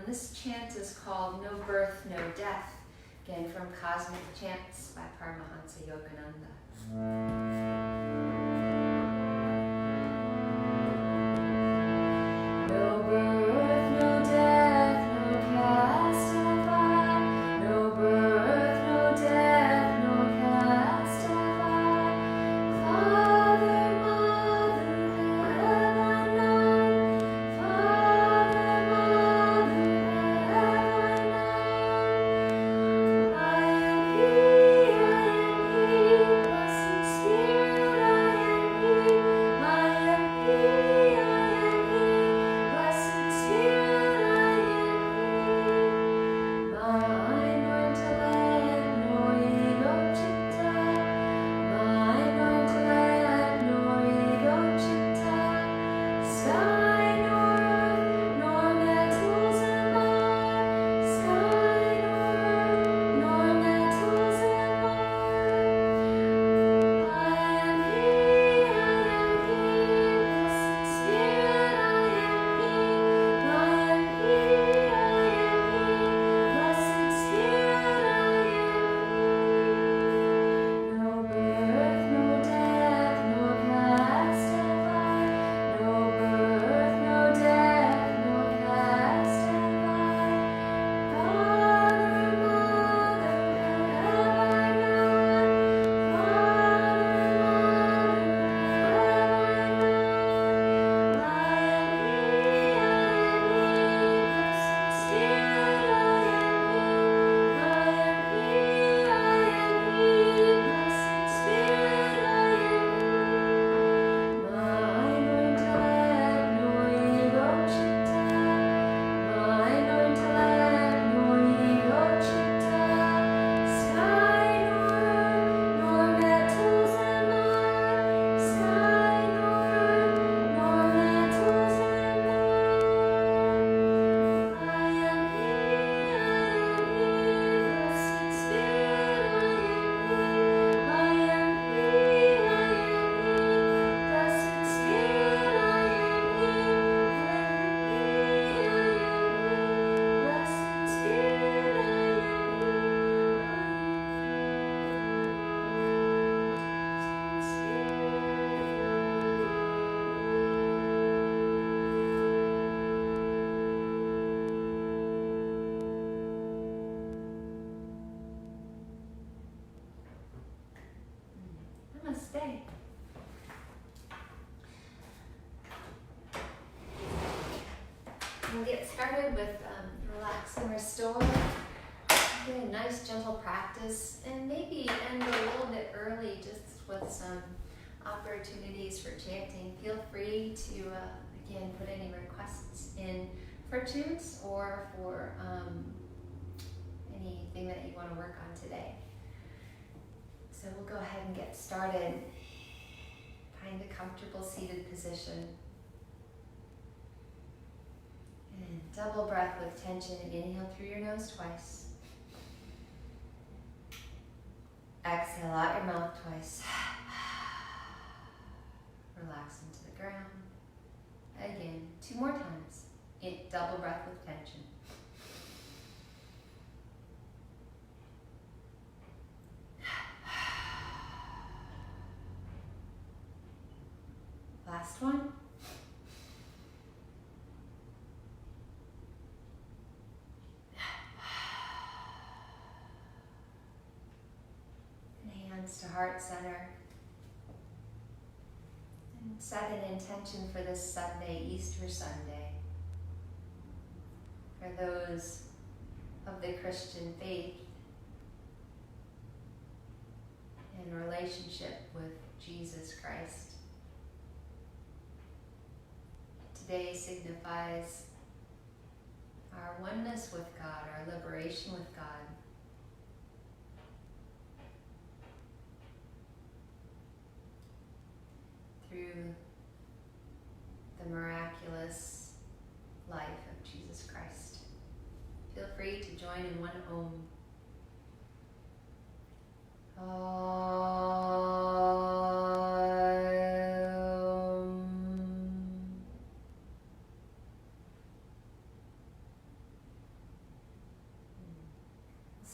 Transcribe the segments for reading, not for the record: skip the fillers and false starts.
This chant is called No Birth, No Death, again from Cosmic Chants by Paramahansa Yogananda. No birth, no death, no cast have I. No birth, no death, no cast have I. Father, mother, have I known. Father, mother, have I known. I am He, blessed Spirit, I am He. I am He, blessed Spirit, I am He. Mine are intellect, nor ego chitta. Mine are intellect, nor ego chitta. Sky nor earth, nor metals am I. Sky nor metals am I am He, blessed Spirit, I am He. I am He, blessed Spirit, I am He. No birth, no death, nor cast have I. No birth, no death, nor cast have I. Father, mother, have I known. Father, mother, have I known. Blessed Spirit, I am He. Blessed Spirit, I am He. Mine no intellect, nor ego chitta. Mine no intellect, nor ego chitta. Sky nor earth, nor metals am I. Sky nor earth, nor metals am I am He, blessed Spirit, I am He. Blessed Spirit, I am He. Blessed Spirit, Namaste. We'll get started with relax and restore. Get a nice gentle practice and maybe end a little bit early just with some opportunities for chanting. Feel free to, again, put any requests in for tunes or for anything that you want to work on today. So we'll go ahead and get started. Find a comfortable seated position. And double breath with tension. Inhale through your nose twice. Exhale out your mouth twice. Relax into the ground. Again, 2 more times. Double breath with tension. Last one. And hands to heart center. And set an intention for this Sunday, Easter Sunday. For those of the Christian faith in relationship with Jesus Christ. Today signifies our oneness with God, our liberation with God. Through the miraculous life of Jesus Christ. Feel free to join in one Om.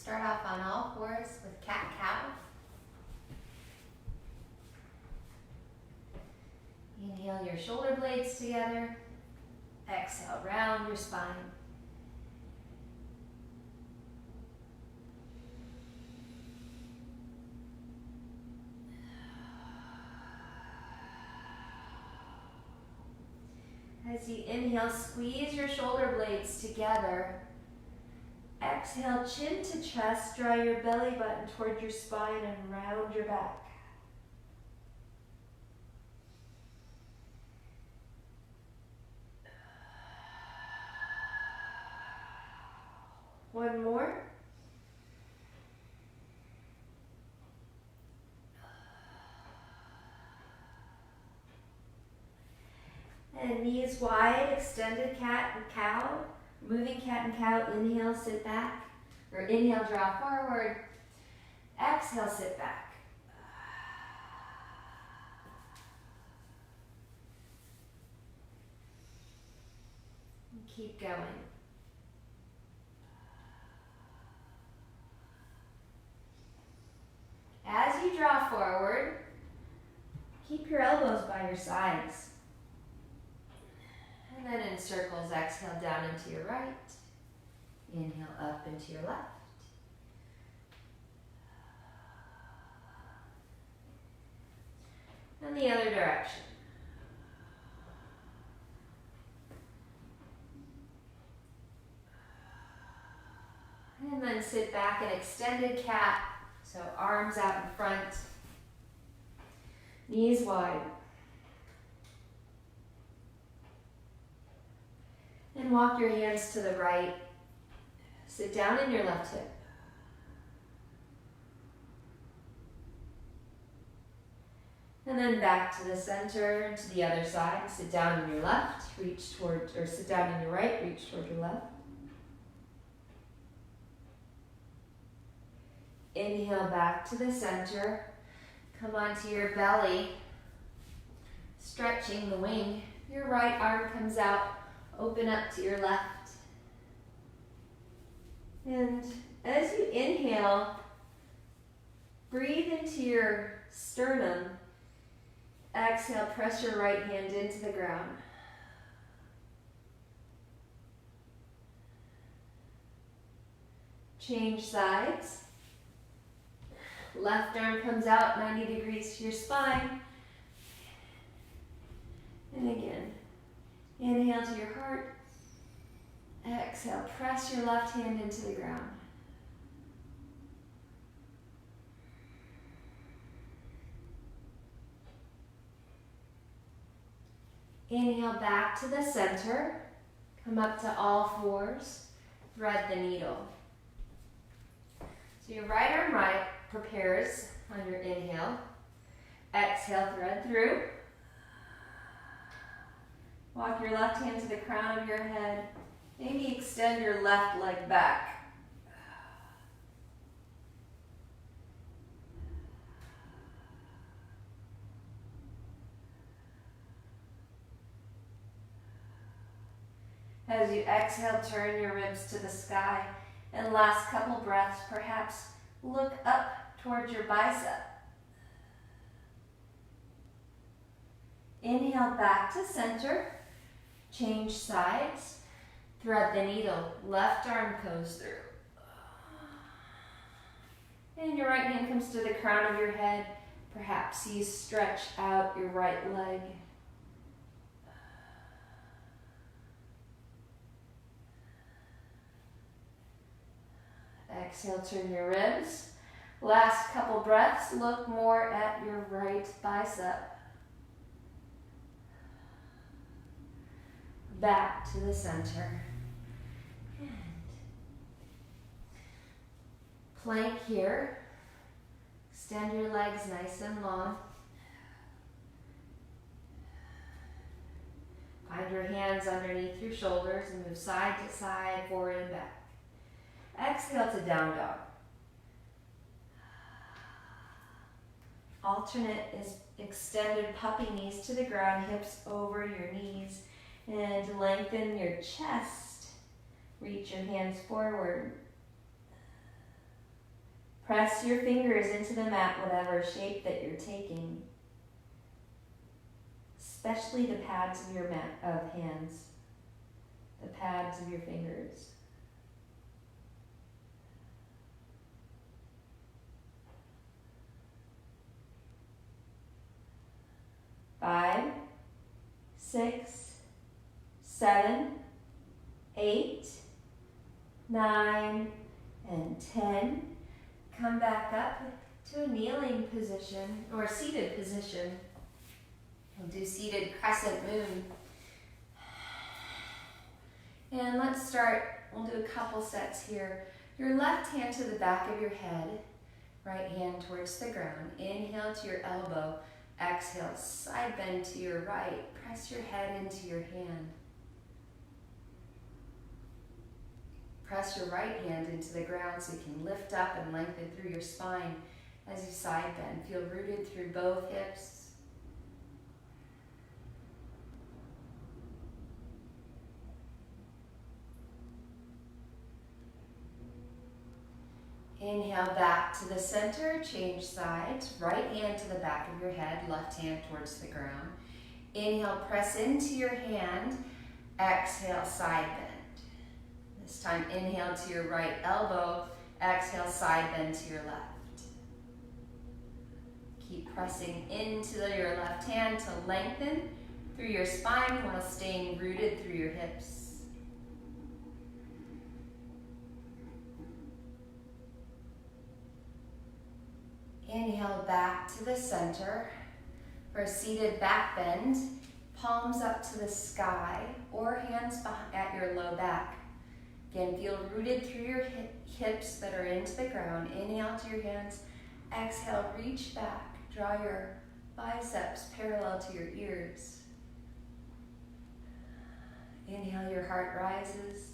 start off on all fours with cat-cow. Inhale your shoulder blades together. Exhale, round your spine. As you inhale, squeeze your shoulder blades together. Exhale, chin to chest, draw your belly button toward your spine and round your back. One more. And knees wide, extended cat and cow. Moving cat and cow, inhale, sit back. Or inhale, draw forward. Exhale, sit back. And keep going. As you draw forward, keep your elbows by your sides. And then in circles, exhale down into your right. Inhale up into your left. And the other direction. And then sit back in extended cat. So arms out in front. Knees wide. And walk your hands to the right. Sit down in your left hip. And then back to the center, to the other side. Sit down in your left, reach toward, or sit down in your right, reach toward your left. Inhale back to the center. Come onto your belly, stretching the wing. Your right arm comes out. Open up to your left. And as you inhale, breathe into your sternum. Exhale, press your right hand into the ground. Change sides. Left arm comes out 90 degrees to your spine. And again. Inhale to your heart. Exhale, press your left hand into the ground. Inhale back to the center. Come up to all fours. Thread the needle. So your right arm right prepares on your inhale. Exhale, thread through. Walk your left hand to the crown of your head. Maybe extend your left leg back. As you exhale, turn your ribs to the sky. And last couple breaths, perhaps look up towards your bicep. Inhale back to center. Change sides. Thread the needle. Left arm goes through. And your right hand comes to the crown of your head. Perhaps you stretch out your right leg. Exhale, turn your ribs. Last couple breaths, look more at your right bicep. Back to the center. And plank here. Extend your legs nice and long. Find your hands underneath your shoulders and move side to side, forward and back. Exhale to down dog. Alternate is extended puppy knees to the ground, hips over your knees, and lengthen your chest. Reach your hands forward. Press your fingers into the mat, whatever shape that you're taking, especially the pads of your hands, the pads of your fingers. Five, 6, 7, 8, 9, and 10. Come back up to a kneeling position or seated position. We'll do seated crescent moon. And let's start, we'll do a couple sets here. Your left hand to the back of your head, right hand towards the ground. Inhale to your elbow. Exhale, side bend to your right. Press your head into your hand. Press your right hand into the ground so you can lift up and lengthen through your spine as you side bend. Feel rooted through both hips. Inhale back to the center, change sides. Right hand to the back of your head, left hand towards the ground. Inhale, press into your hand. Exhale, side bend. This time, inhale to your right elbow. Exhale, side bend to your left. Keep pressing into your left hand to lengthen through your spine while staying rooted through your hips. Inhale back to the center for a seated back bend, palms up to the sky or hands at your low back. Again, feel rooted through your hips that are into the ground. Inhale to your hands, exhale, reach back, draw your biceps parallel to your ears. Inhale, your heart rises.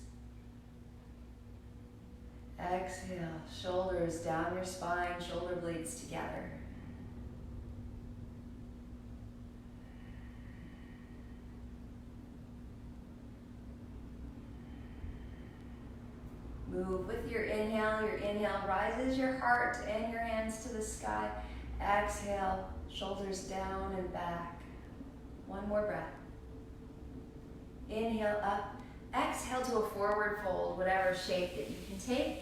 Exhale, shoulders down your spine, shoulder blades together. Move with your inhale. Your inhale rises your heart and your hands to the sky. Exhale, shoulders down and back. One more breath. Inhale up. Exhale to a forward fold, whatever shape that you can take.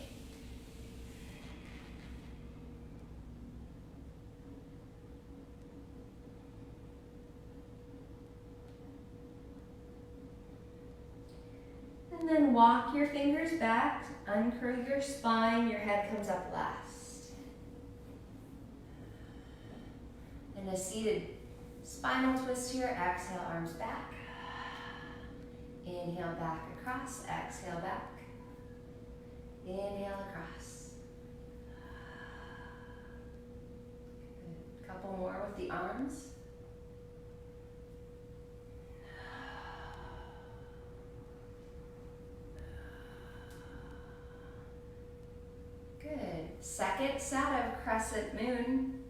And then walk your fingers back, uncurl your spine, your head comes up last. In a seated spinal twist here, exhale, arms back. Inhale back across, exhale back. Inhale across. Good. Couple more with the arms. Good. Second set of crescent moon.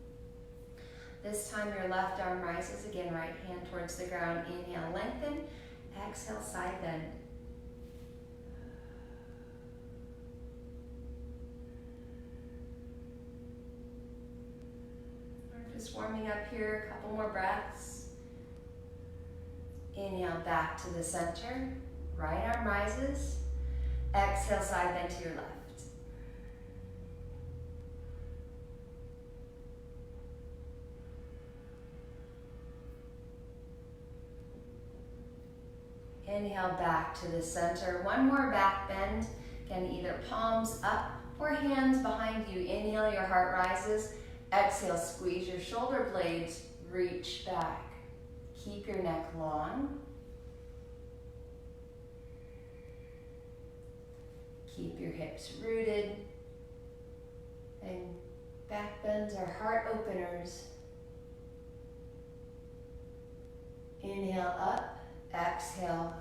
This time your left arm rises again, right hand towards the ground. Inhale, lengthen. Exhale, side bend. We're just warming up here, a couple more breaths. Inhale back to the center. Right arm rises. Exhale, side bend to your left. Inhale back to the center. One more back bend. Again, either palms up or hands behind you. Inhale, your heart rises. Exhale, squeeze your shoulder blades. Reach back. Keep your neck long. Keep your hips rooted. And back bends are heart openers. Inhale up. Exhale,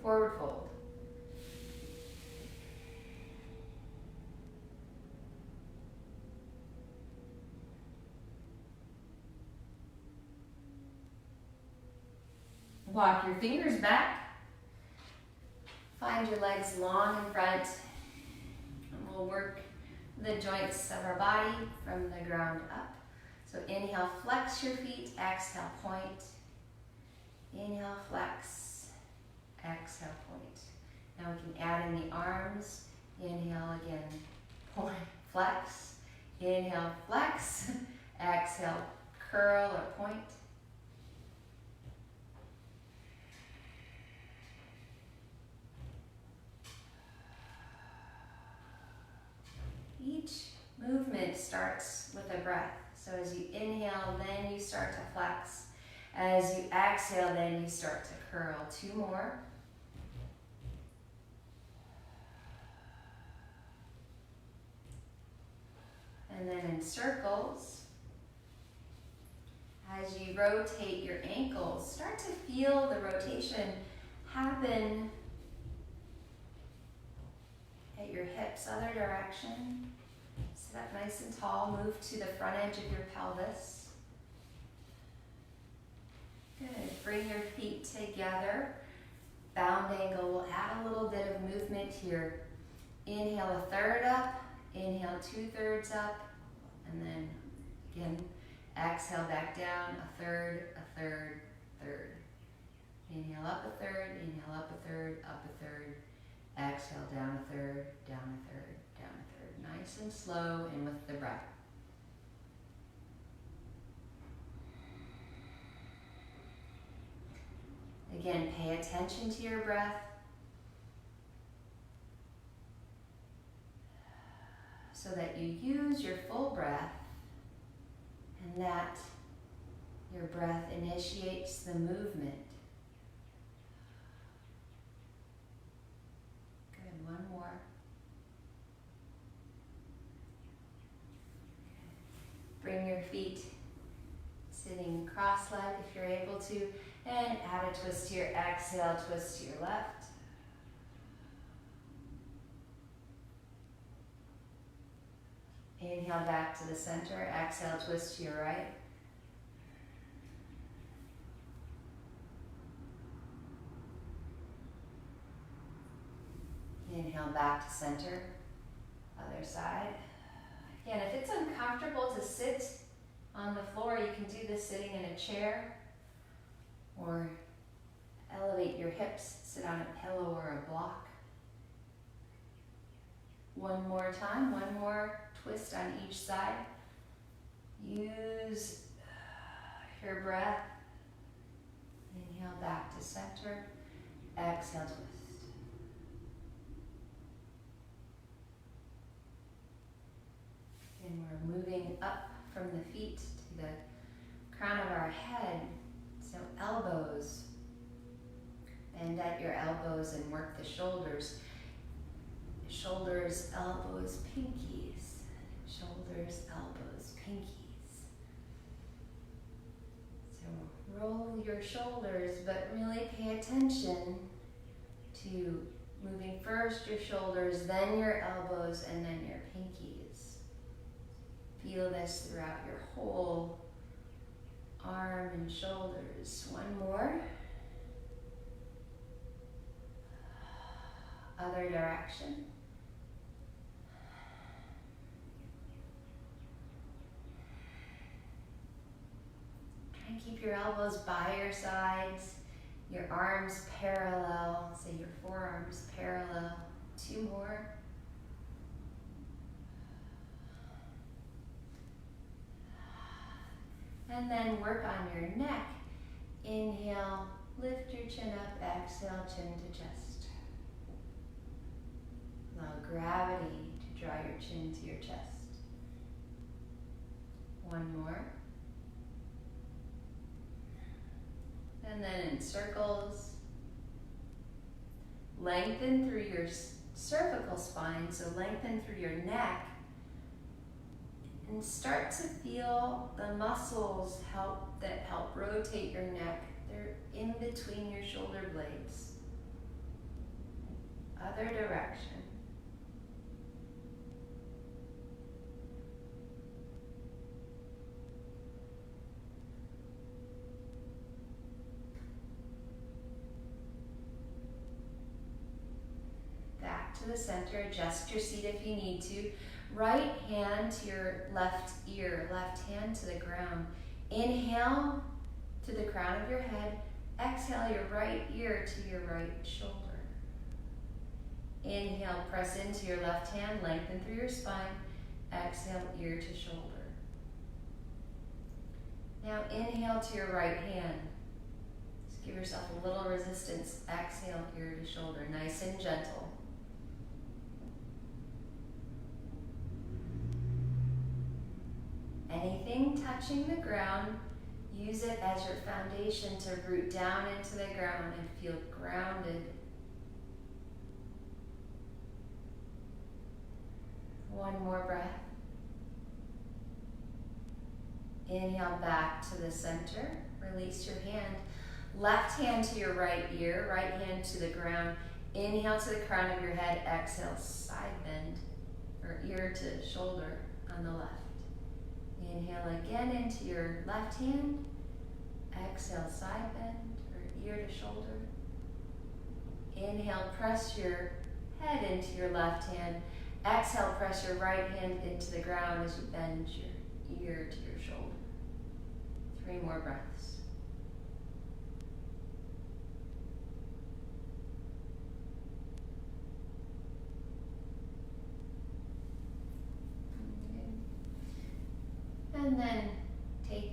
forward fold. Walk your fingers back. Find your legs long in front. And we'll work the joints of our body from the ground up. So inhale, flex your feet, exhale, point. Inhale, flex, exhale, point. Now we can add in the arms. Inhale again, point, flex. Inhale, flex. Exhale, curl or point. Each movement starts with a breath. So as you inhale, then you start to flex. As you exhale, then you start to curl. 2 more. And then in circles, as you rotate your ankles, start to feel the rotation happen at your hips, other direction. Sit up nice and tall, move to the front edge of your pelvis. Good, bring your feet together. Bound angle, we'll add a little bit of movement here. Inhale, 1/3 up. Inhale, 2/3 up. And then again, exhale back down, 1/3, 1/3, 1/3. Inhale up 1/3, inhale up 1/3, up 1/3. Exhale down 1/3, down 1/3, down 1/3. Nice and slow and with the breath. Again, pay attention to your breath. So that you use your full breath and that your breath initiates the movement. Good, 1 more. Bring your feet sitting cross-legged if you're able to, and add a twist to your exhale, twist to your left. Inhale back to the center, exhale, twist to your right. Inhale back to center, other side. Again, if it's uncomfortable to sit on the floor, you can do this sitting in a chair or elevate your hips, sit on a pillow or a block. 1 more time, 1 more twist on each side. Use your breath. Inhale back to center. Exhale, twist. And we're moving up from the feet to the crown of our head. So elbows. Bend at your elbows and work the shoulders. Shoulders, elbows, pinkies. Shoulders, elbows, pinkies. So roll your shoulders, but really pay attention to moving first your shoulders, then your elbows, and then your pinkies. Feel this throughout your whole arm and shoulders. 1 more. Other direction. Try and keep your elbows by your sides, your arms parallel, say your forearms parallel. 2 more. And then work on your neck. Inhale, lift your chin up, exhale, chin to chest. Allow gravity to draw your chin to your chest. 1 more. And then in circles, lengthen through your cervical spine, so lengthen through your neck, and start to feel the muscles that help rotate your neck. They're in between your shoulder blades. Other direction. Back to the center, adjust your seat if you need to. Right hand to your left ear, left hand to the ground. Inhale to the crown of your head. Exhale your right ear to your right shoulder. Inhale, press into your left hand, lengthen through your spine. Exhale, ear to shoulder. Now inhale to your right hand. Just give yourself a little resistance. Exhale, ear to shoulder, nice and gentle. Anything touching the ground, use it as your foundation to root down into the ground and feel grounded. One more breath. Inhale back to the center. Release your hand. Left hand to your right ear, right hand to the ground. Inhale to the crown of your head. Exhale, side bend, or ear to shoulder on the left. Inhale again into your left hand. Exhale, side bend, or ear to shoulder. Inhale, press your head into your left hand. Exhale, press your right hand into the ground as you bend your ear to your shoulder. 3 more breaths. And then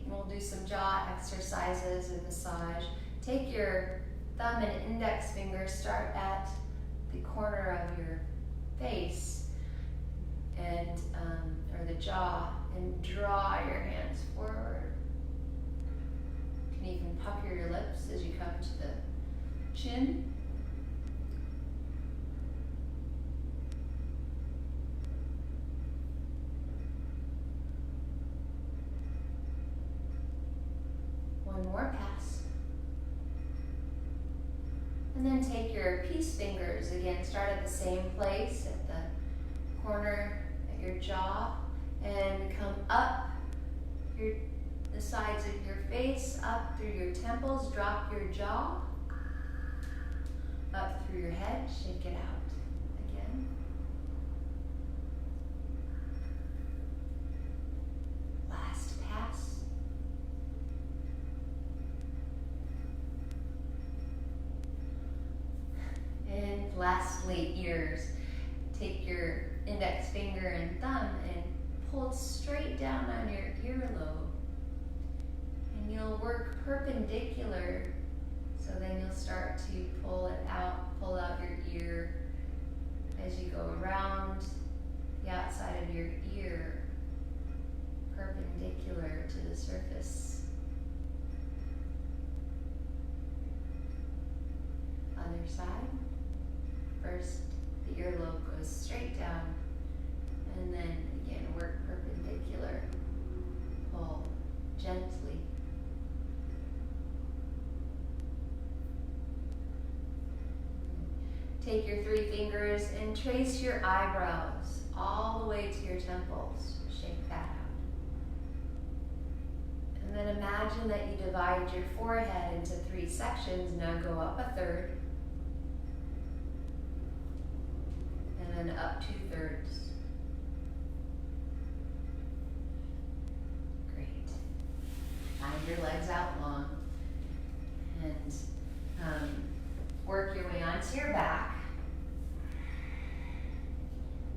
we'll do some jaw exercises and massage. Take your thumb and index finger, start at the corner of your face and or the jaw, and draw your hands forward. You can even pucker your lips as you come to the chin. One more pass. And then take your peace fingers, again, start at the same place at the corner of your jaw and come up the sides of your face, up through your temples, drop your jaw, up through your head, shake it out again. Last pass. And lastly, ears. Take your index finger and thumb and pull it straight down on your earlobe. And you'll work perpendicular, so then you'll start to pull out your ear as you go around the outside of your ear, perpendicular to the surface. Other side. First, the earlobe goes straight down, and then again, work perpendicular. Pull gently. Take your 3 fingers and trace your eyebrows all the way to your temples. Shake that out. And then imagine that you divide your forehead into 3 sections. Now go up a third. And then up 2/3. Great. Find your legs out long. And work your way onto your back.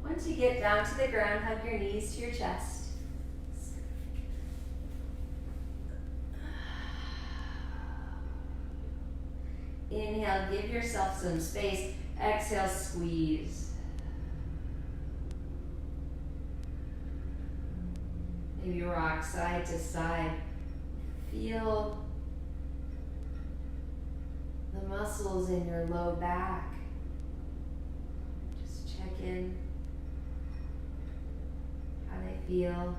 Once you get down to the ground, hug your knees to your chest. Inhale, give yourself some space. Exhale, squeeze. Maybe rock side to side. Feel the muscles in your low back. Just check in how they feel.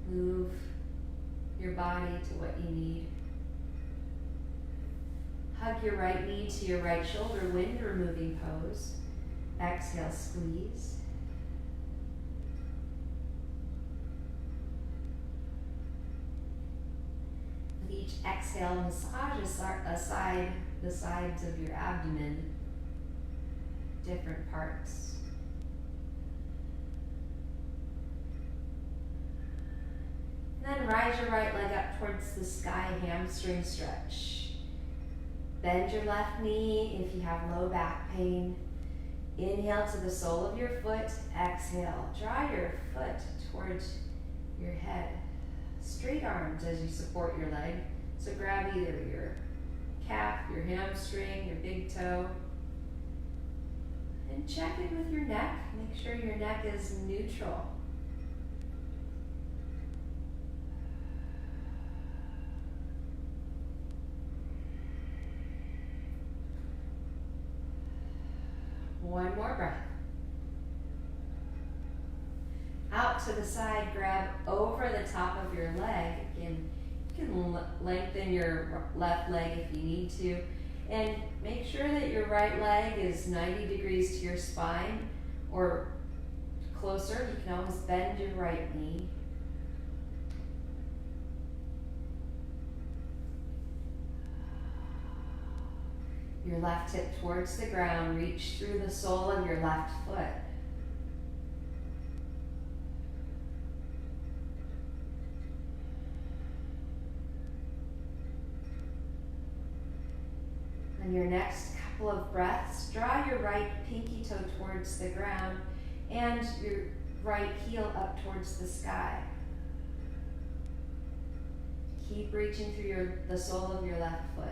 Move your body to what you need. Hug your right knee to your right shoulder, wind removing pose. Exhale, squeeze. With each exhale, massage aside the sides of your abdomen, different parts. And then rise your right leg up towards the sky, hamstring stretch. Bend your left knee if you have low back pain. Inhale to the sole of your foot. Exhale, draw your foot towards your head. Straight arms as you support your leg. So grab either your calf, your hamstring, your big toe. And check in with your neck. Make sure your neck is neutral. One more breath. Out to the side, grab over the top of your leg. Again, you can lengthen your left leg if you need to. And make sure that your right leg is 90 degrees to your spine or closer. You can always bend your right knee. Your left hip towards the ground. Reach through the sole of your left foot. On your next couple of breaths, draw your right pinky toe towards the ground and your right heel up towards the sky. Keep reaching through the sole of your left foot.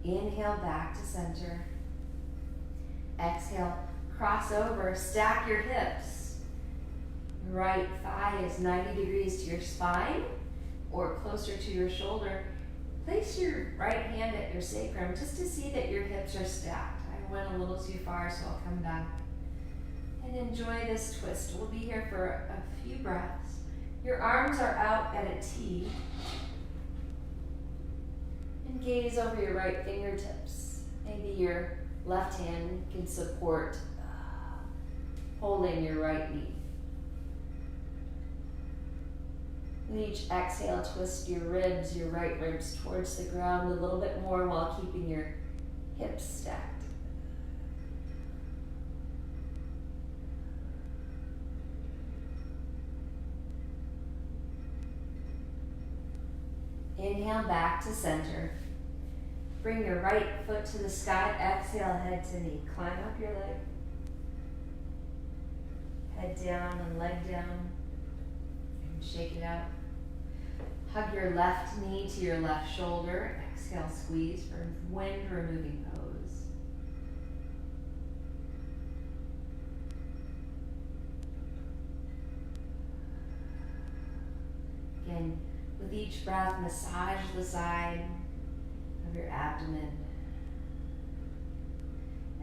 Inhale back to center. Exhale, cross over, stack your hips. Right thigh is 90 degrees to your spine or closer to your shoulder. Place your right hand at your sacrum just to see that your hips are stacked. I went a little too far, so I'll come back. And enjoy this twist. We'll be here for a few breaths. Your arms are out at a T. And gaze over your right fingertips. Maybe your left hand can support holding your right knee. With each exhale, twist your ribs, your right ribs towards the ground a little bit more while keeping your hips stacked. Inhale back to center. Bring your right foot to the sky. Exhale, head to knee. Climb up your leg. Head down and leg down. And shake it out. Hug your left knee to your left shoulder. Exhale, squeeze for wind removing pose. Again, with each breath, massage the side of your abdomen.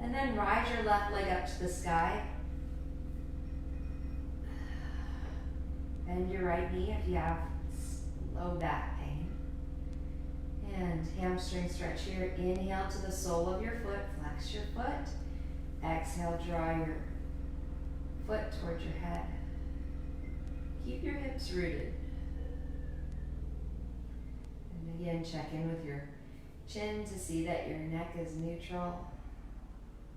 And then rise your left leg up to the sky. Bend your right knee if you have low back pain. And hamstring stretch here. Inhale to the sole of your foot. Flex your foot. Exhale, draw your foot towards your head. Keep your hips rooted. And again, check in with your chin to see that your neck is neutral.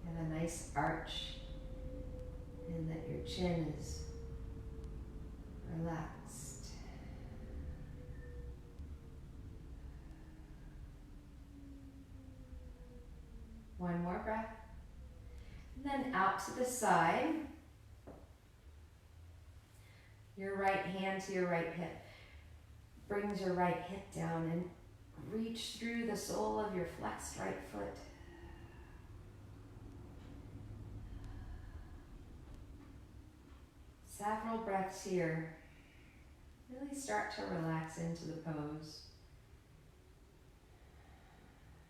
You have a nice arch. And that your chin is relaxed. One more breath. And then out to the side. Your right hand to your right hip. Brings your right hip down and reach through the sole of your flexed right foot. Several breaths here. Really start to relax into the pose.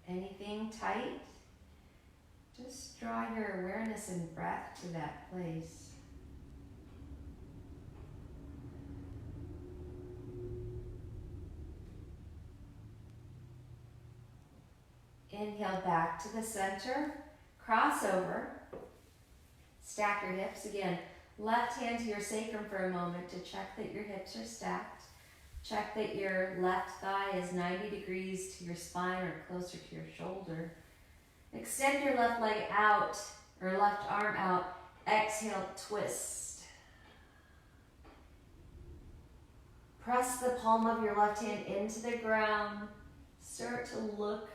Anything tight? Just draw your awareness and breath to that place. Inhale back to the center, cross over, stack your hips again. Left hand to your sacrum for a moment to check that your hips are stacked. Check that your left thigh is 90 degrees to your spine or closer to your shoulder. Extend your left leg out, or left arm out. Exhale, twist. Press the palm of your left hand into the ground. Start to look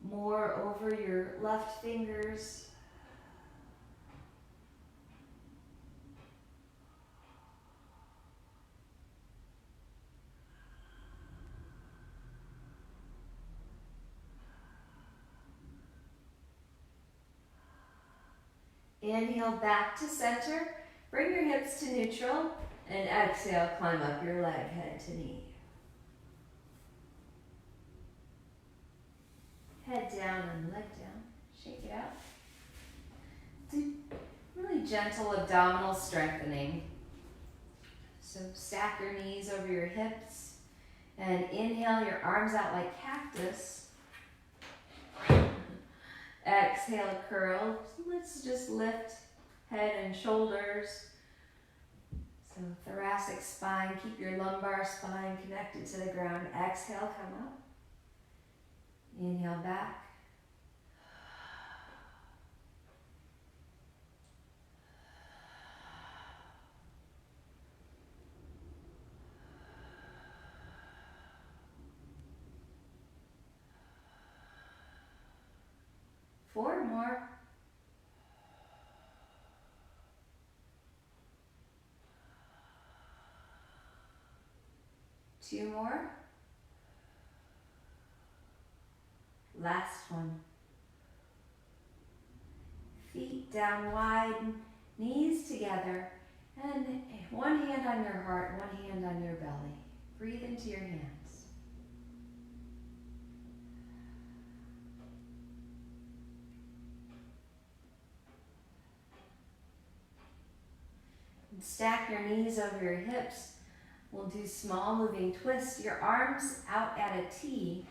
more over your left fingers. Inhale back to center. Bring your hips to neutral. And exhale, climb up your leg, head to knee. Head down and leg down. Shake it out. Do really gentle abdominal strengthening. So stack your knees over your hips. And inhale your arms out like cactus. Exhale, curl. Let's just lift head and shoulders. So thoracic spine, keep your lumbar spine connected to the ground. Exhale, come up. Inhale back. Four more. Two more. Last one. Feet down wide, knees together, and one hand on your heart, one hand on your belly. Breathe into your hands. And stack your knees over your hips. We'll do small moving twists. Your arms out at a T.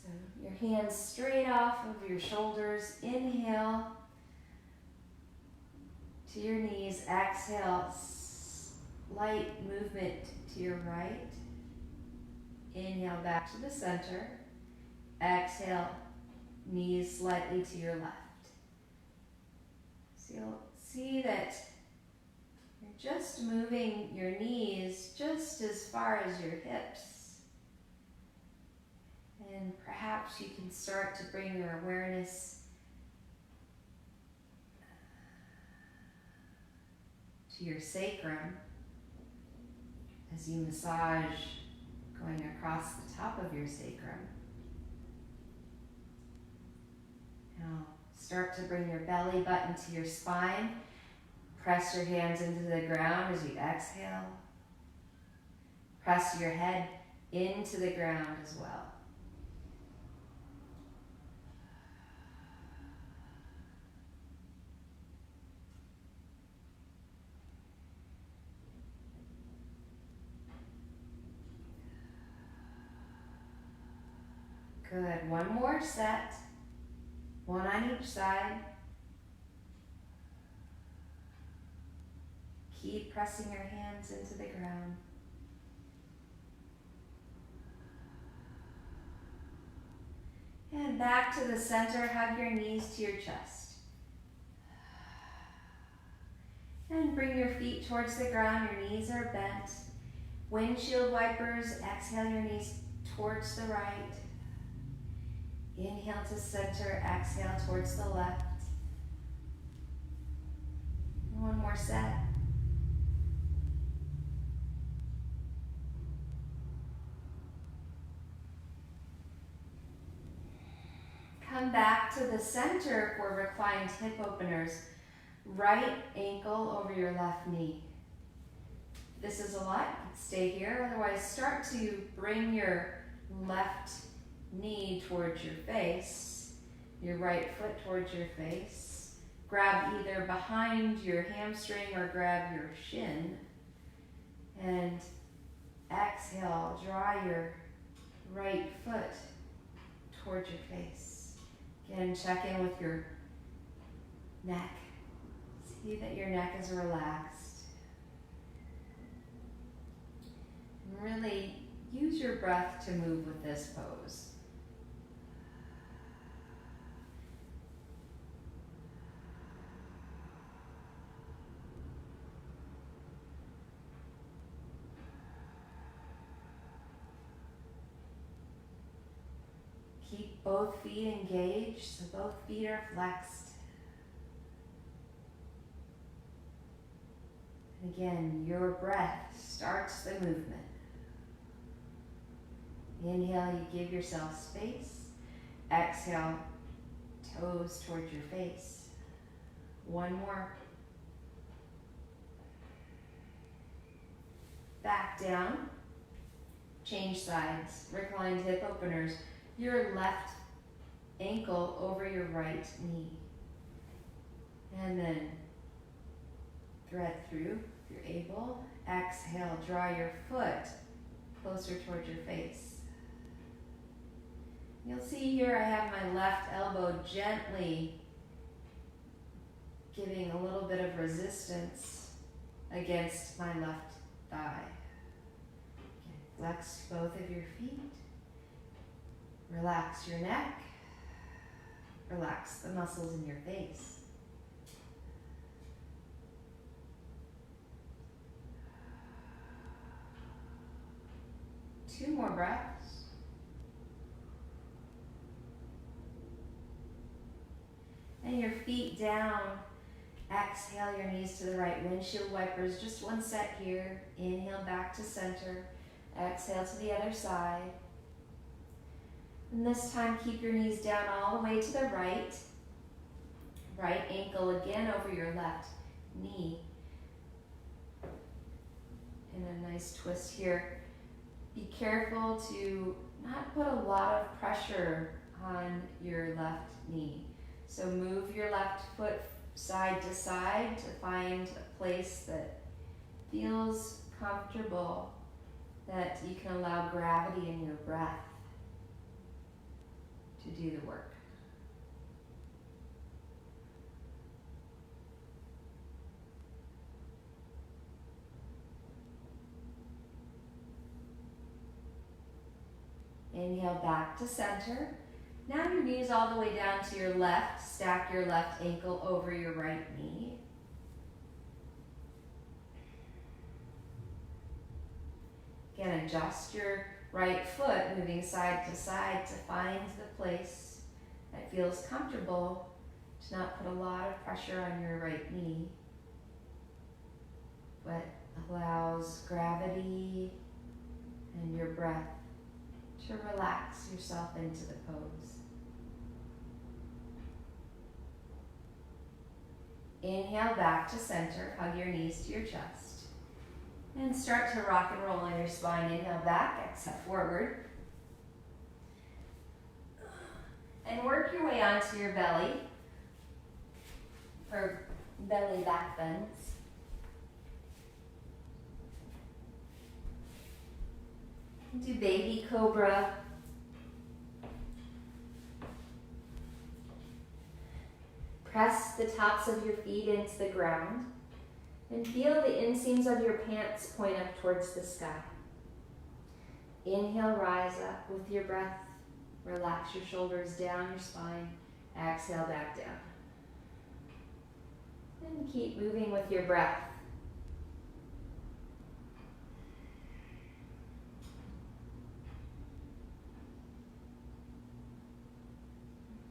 So your hands straight off of your shoulders. Inhale to your knees. Exhale, light movement to your right. Inhale back to the center. Exhale, knees slightly to your left. So you'll see that you're just moving your knees just as far as your hips. And perhaps you can start to bring your awareness to your sacrum as you massage going across the top of your sacrum. Now start to bring your belly button to your spine. Press your hands into the ground as you exhale. Press your head into the ground as well. Good. One more set. One on each side. Keep pressing your hands into the ground. And back to the center, hug your knees to your chest. And bring your feet towards the ground, your knees are bent. Windshield wipers, exhale your knees towards the right. Inhale to center, exhale towards the left. One more set. Come back to the center for reclined hip openers. Right ankle over your left knee. If this is a lot, stay here. Otherwise, start to bring your left knee towards your face, your right foot towards your face. Grab either behind your hamstring or grab your shin. And exhale, draw your right foot towards your face. Again, check in with your neck. See that your neck is relaxed. And really use your breath to move with this pose. both feet engaged, so both feet are flexed. And again, your breath starts the movement. Inhale, you give yourself space. Exhale, toes towards your face. One more. Back down. Change sides. Reclined hip openers. Your left ankle over your right knee. And then thread through if you're able. Exhale, draw your foot closer towards your face. You'll see here I have my left elbow gently giving a little bit of resistance against my left thigh. Okay, flex both of your feet. Relax your neck. Relax the muscles in your face. Two more breaths. And your feet down. Exhale your knees to the right. Windshield wipers, just one set here. Inhale back to center. Exhale to the other side. And this time keep your knees down all the way to the right. Right ankle again over your left knee. And a nice twist here. Be careful to not put a lot of pressure on your left knee. So move your left foot side to side to find a place that feels comfortable, that you can allow gravity in your breath to do the work. Inhale back to center. Now your knees all the way down to your left. Stack your left ankle over your right knee. Again, adjust your right foot, moving side to side to find the place that feels comfortable, to not put a lot of pressure on your right knee, but allows gravity and your breath to relax yourself into the pose. Inhale back to center, hug your knees to your chest. And start to rock and roll on your spine. Inhale back, exhale forward. And work your way onto your belly, or belly back bends. Do baby cobra. Press the tops of your feet into the ground and feel the inseams of your pants point up towards the sky. Inhale, rise up with your breath. Relax your shoulders down your spine. Exhale, back down. And keep moving with your breath.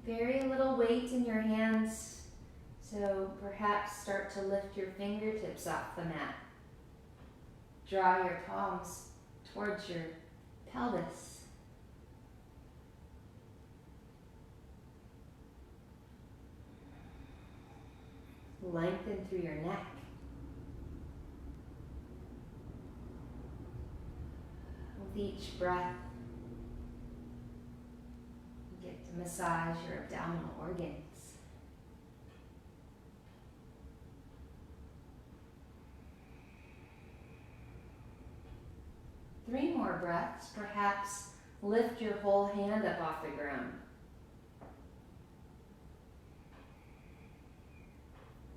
Very little weight in your hands, so perhaps start to lift your fingertips off the mat. Draw your palms towards your pelvis. Lengthen through your neck. With each breath, to massage your abdominal organs. Three more breaths. Perhaps lift your whole hand up off the ground.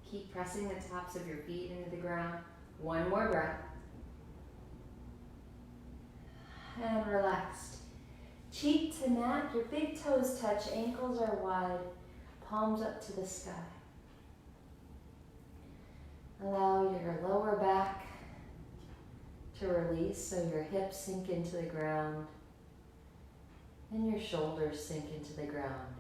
Keep pressing the tops of your feet into the ground. One more breath. And relaxed. Cheek to mat, your big toes touch, ankles are wide, palms up to the sky. Allow your lower back to release so your hips sink into the ground. and your shoulders sink into the ground.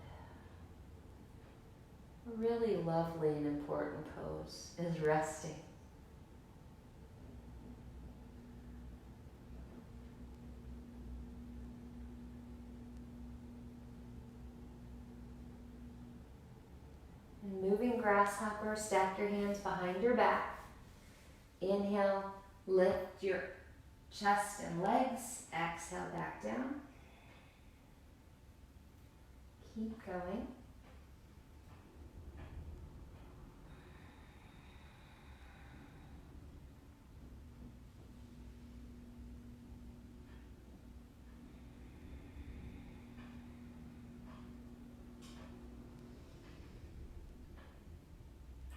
A really lovely and important pose is resting. And moving grasshopper, stack your hands behind your back. Inhale, lift your chest and legs. Exhale, back down. Keep going.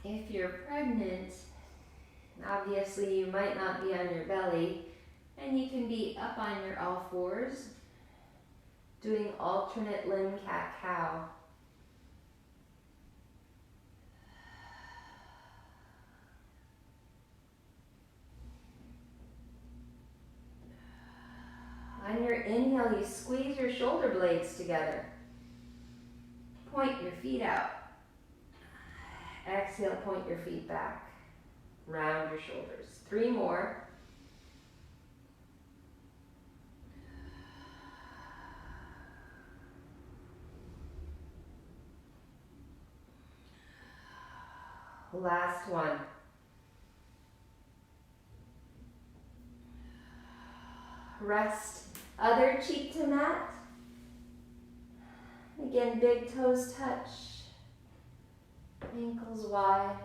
If you're pregnant, obviously you might not be on your belly, and you can be up on your all fours, doing alternate limb cat-cow. On your inhale, you squeeze your shoulder blades together. Point your feet out. Exhale, point your feet back. Round your shoulders. 3 more. Last one. Rest other cheek to mat. Again, big toes touch. Ankles wide.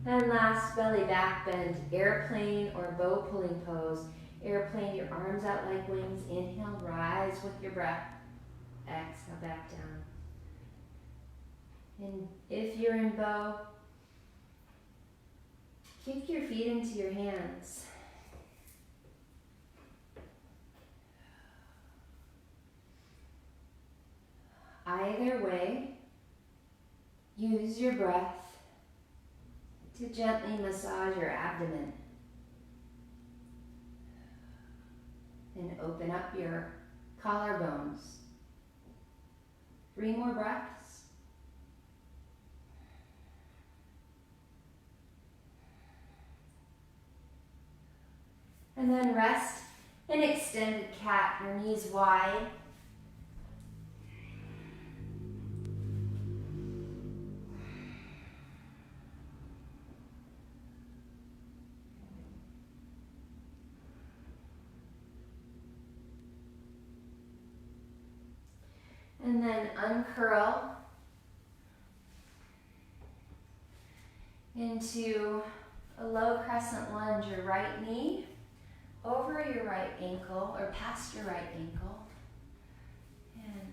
And last, belly back bend, airplane or bow pulling pose. Airplane, your arms out like wings. Inhale, rise with your breath. Exhale, back down. And if you're in bow, kick your feet into your hands. Either way, use your breath to gently massage your abdomen and open up your collarbones. 3 more breaths. And then rest in extended cat, your knees wide. And then uncurl into a low crescent lunge, your right knee over your right ankle or past your right ankle. And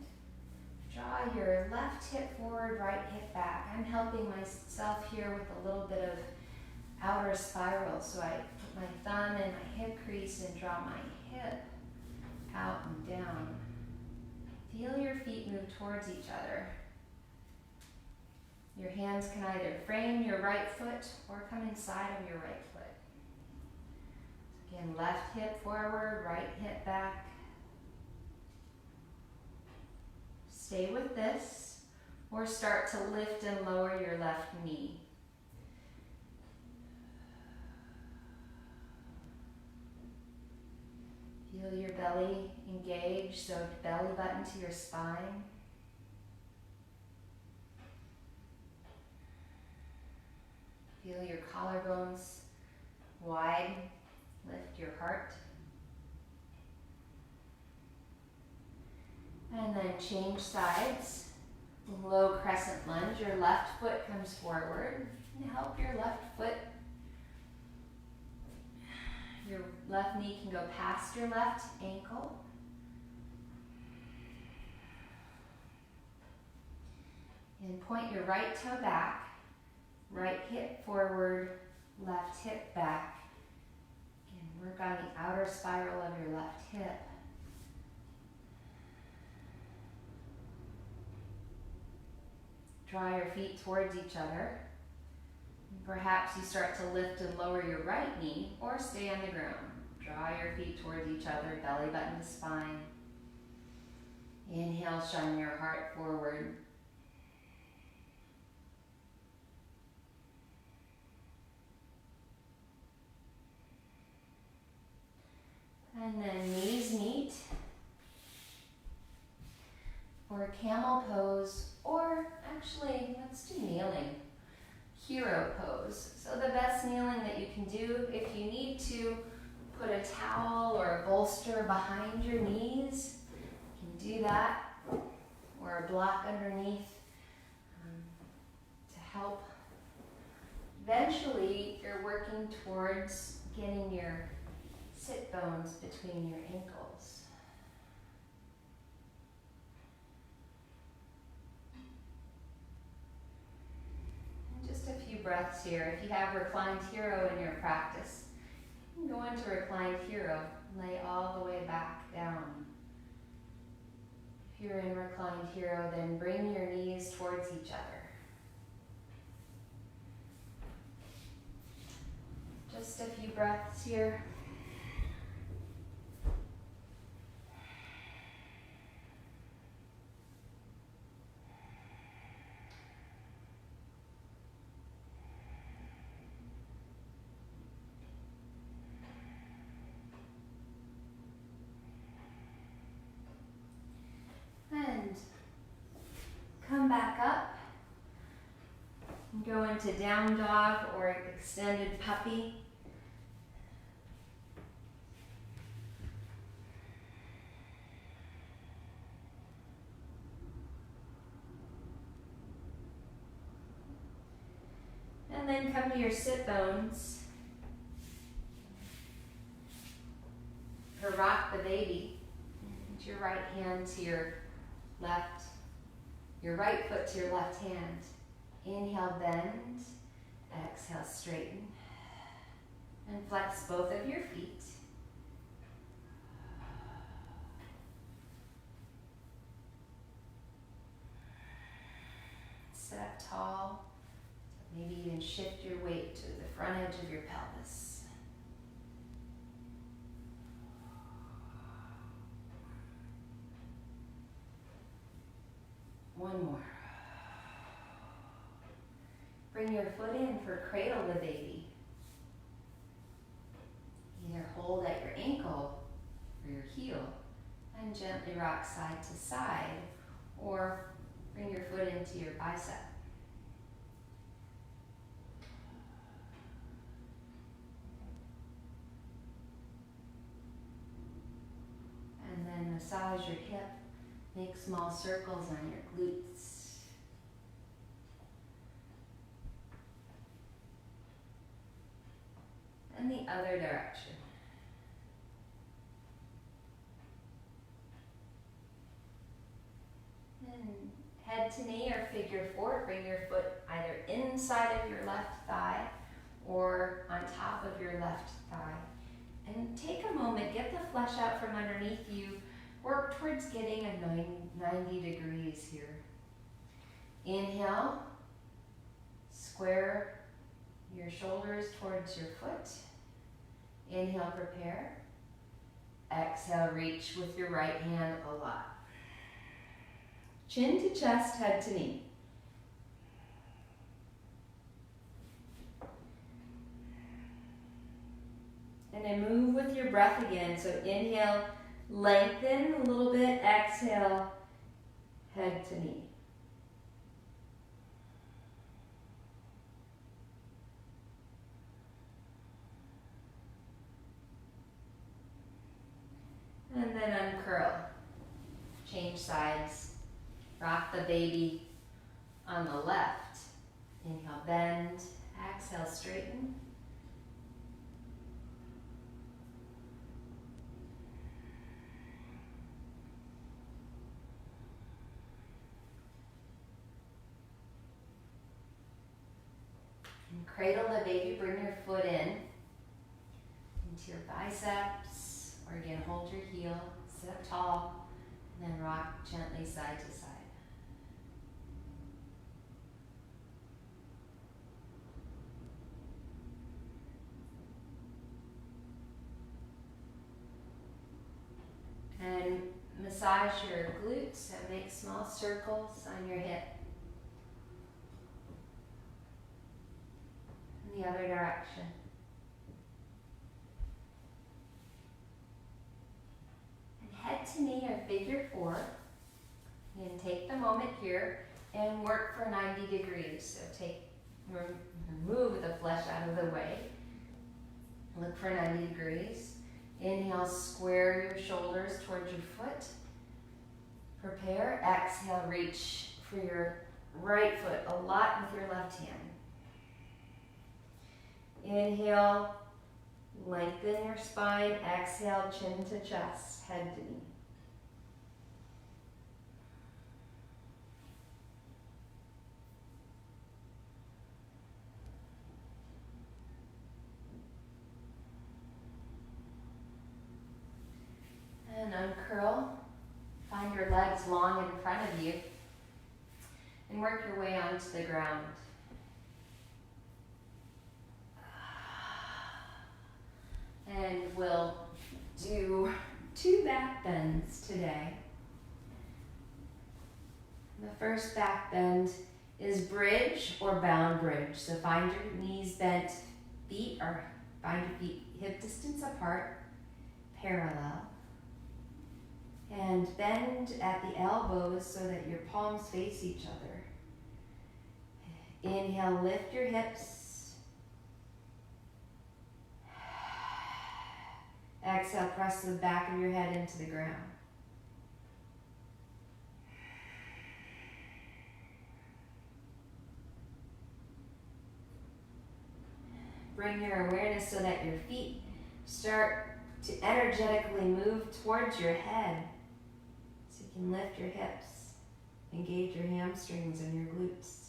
draw your left hip forward, right hip back. I'm helping myself here with a little bit of outer spiral. So I put my thumb in my hip crease and draw my hip out and down. Feel your feet move towards each other. Your hands can either frame your right foot or come inside of your right foot. Again, left hip forward, right hip back. Stay with this, or start to lift and lower your left knee. Feel your belly engage, so belly button to your spine. Feel your collarbones wide. Lift your heart. And then change sides. Low crescent lunge. Your left foot comes forward. And help your left foot. Your left knee can go past your left ankle. And point your right toe back. Right hip forward, left hip back. And Work on the outer spiral of your left hip. Draw your feet towards each other. Perhaps you start to lift and lower your right knee or stay on the ground. Draw your feet towards each other, belly button to spine. Inhale, shine your heart forward. And then knees meet, or camel pose, or actually, let's do kneeling. Hero pose. So the best kneeling that you can do, if you need to put a towel or a bolster behind your knees, you can do that, or a block underneath to help. Eventually, you're working towards getting your sit bones between your ankles. And just a few breaths here. If you have reclined hero in your practice, you can go into reclined hero, lay all the way back down. If you're in reclined hero, then bring your knees towards each other. Just a few breaths here. And come back up and go into down dog or extended puppy. And then come to your sit bones. Or rock the baby. Put your right hand to your left, your right foot to your left hand. Inhale, bend. Exhale, straighten. And flex both of your feet. Sit up tall. Maybe even shift your weight to the front edge of your pelvis. One more. Bring your foot in for cradle the baby. Either hold at your ankle or your heel and gently rock side to side, or bring your foot into your bicep. And then massage your hip. Make small circles on your glutes. And the other direction. And head to knee or figure four. Bring your foot either inside of your left thigh or on top of your left thigh. And take a moment, get the flesh out from underneath you. Work towards getting a 90 degrees here. Inhale, square your shoulders towards your foot. Inhale, prepare. Exhale, reach with your right hand a lot. Chin to chest, head to knee. And then move with your breath again. So inhale, lengthen a little bit. Exhale, head to knee. And then uncurl. Change sides. Rock the baby on the left. Inhale, bend. Exhale, straighten. And cradle the baby, bring your foot in. And into your biceps, or again, hold your heel, sit up tall, and then rock gently side to side. And massage your glutes, so make small circles on your hip. In the other direction. And head to knee or figure four. And take the moment here and work for 90 degrees. So remove the flesh out of the way. Look for 90 degrees. Inhale, square your shoulders towards your foot. Prepare. Exhale, reach for your right foot a lot with your left hand. Inhale, lengthen your spine. Exhale, chin to chest, head to knee. And uncurl. Find your legs long in front of you. And work your way onto the ground. And we'll do 2 back bends today. The first back bend is bridge or bound bridge. So find your knees bent, feet, or find your feet hip distance apart, parallel. And bend at the elbows so that your palms face each other. Inhale, lift your hips. Exhale, press the back of your head into the ground. Bring your awareness so that your feet start to energetically move towards your head. So you can lift your hips, engage your hamstrings and your glutes.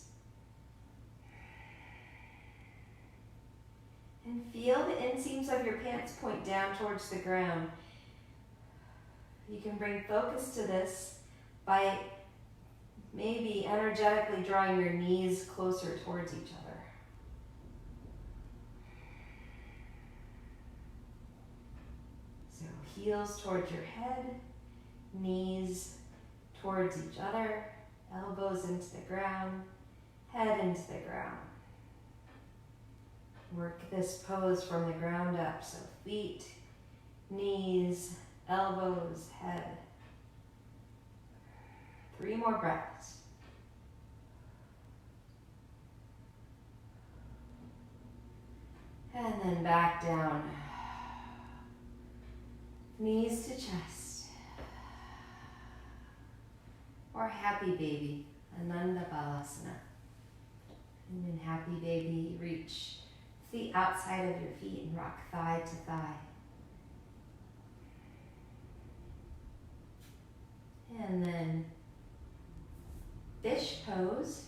And feel the inseams of your pants point down towards the ground. You can bring focus to this by maybe energetically drawing your knees closer towards each other. So heels towards your head, knees towards each other, elbows into the ground, head into the ground. Work this pose from the ground up, so feet, knees, elbows, head. 3 more breaths. And then back down. Knees to chest. Or happy baby, Ananda Balasana. And in happy baby, reach the outside of your feet and rock thigh to thigh. And then fish pose.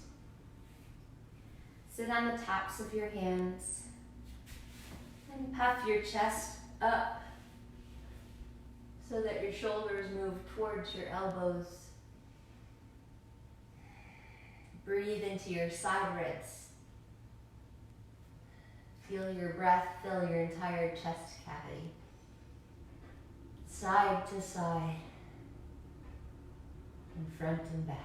Sit on the tops of your hands and puff your chest up so that your shoulders move towards your elbows. Breathe into your side ribs. Feel your breath fill your entire chest cavity. Side to side, and front and back.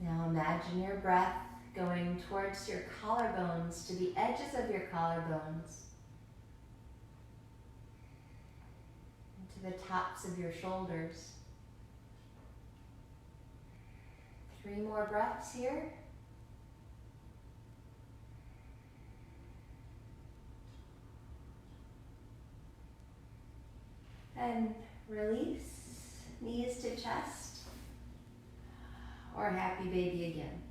Now imagine your breath going towards your collarbones, to the edges of your collarbones, and to the tops of your shoulders. 3 more breaths here. And release, knees to chest, or happy baby again.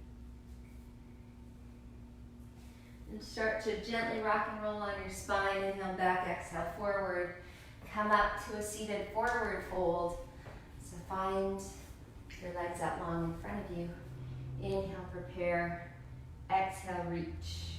And start to gently rock and roll on your spine. Inhale back, exhale forward. Come up to a seated forward fold. So find Your legs out long in front of you. Inhale, prepare. Exhale, reach.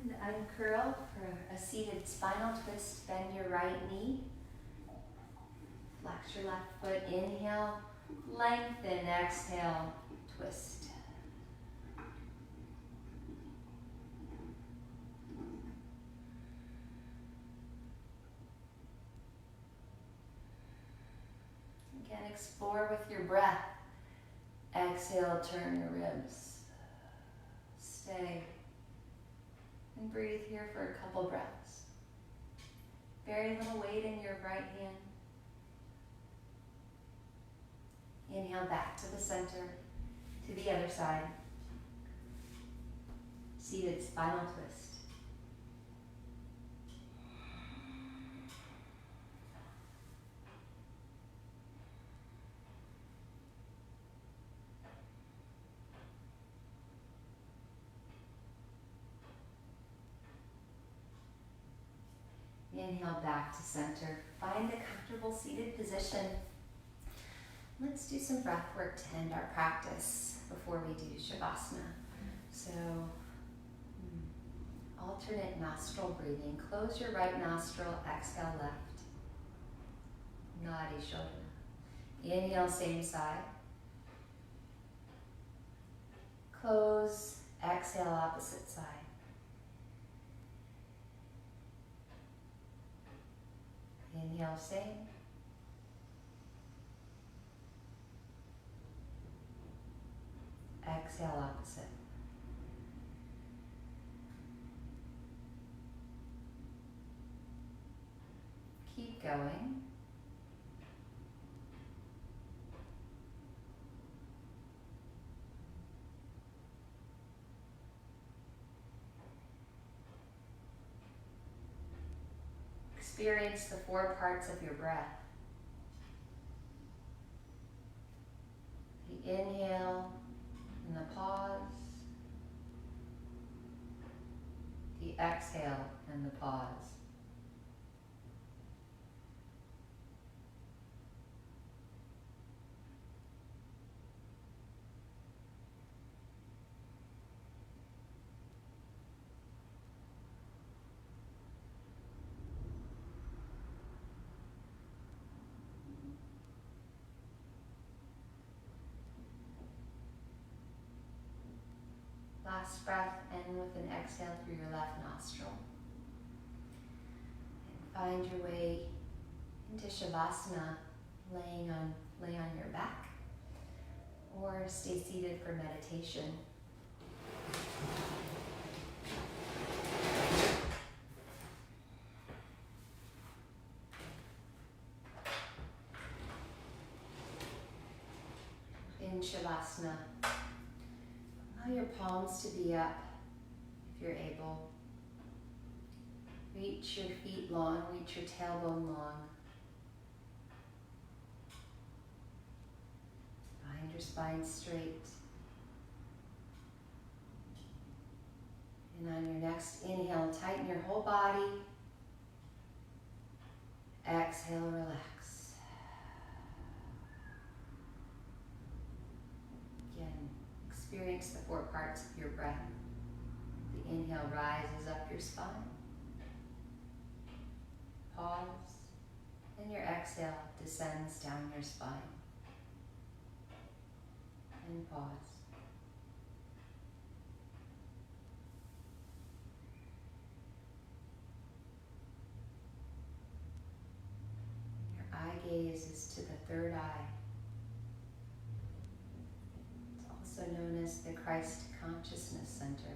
And uncurl for a seated spinal twist. Bend your right knee. Flex your left foot. Inhale, lengthen. Exhale, twist. Again, explore with your breath. Exhale, turn your ribs. Stay. And breathe here for a couple breaths. Very little weight in your right hand. Inhale back to the center, to the other side. Seated spinal twist. Inhale back to center. Find a comfortable seated position. Let's do some breath work to end our practice before we do Shavasana. So, alternate nostril breathing. Close your right nostril, exhale left. Nadi Shodhana. Inhale, same side. Close, exhale, opposite side. Inhale, same. Exhale, opposite. Keep going. Experience the 4 parts of your breath. The inhale and the pause. The exhale and the pause. Last breath, end with an exhale through your left nostril. And find your way into Shavasana, lay on your back, or stay seated for meditation. In Shavasana, allow your palms to be up if you're able. Reach your feet long, reach your tailbone long. Find your spine straight. And on your next inhale, tighten your whole body. Exhale, relax. Again, experience the 4 parts of your breath. The inhale rises up your spine. Pause. And your exhale descends down your spine. And pause. Your eye gaze is to the 3rd eye. It's also known as the Christ Consciousness Center.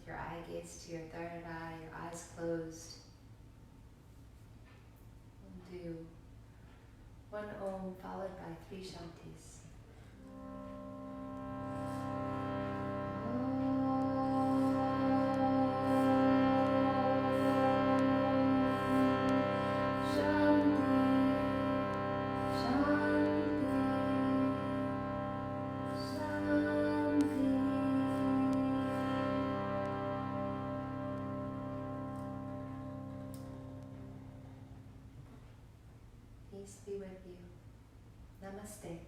with your eye gaze to your third eye, your eyes closed. We'll do one Om followed by 3 Shantis. Peace be with you. Namaste.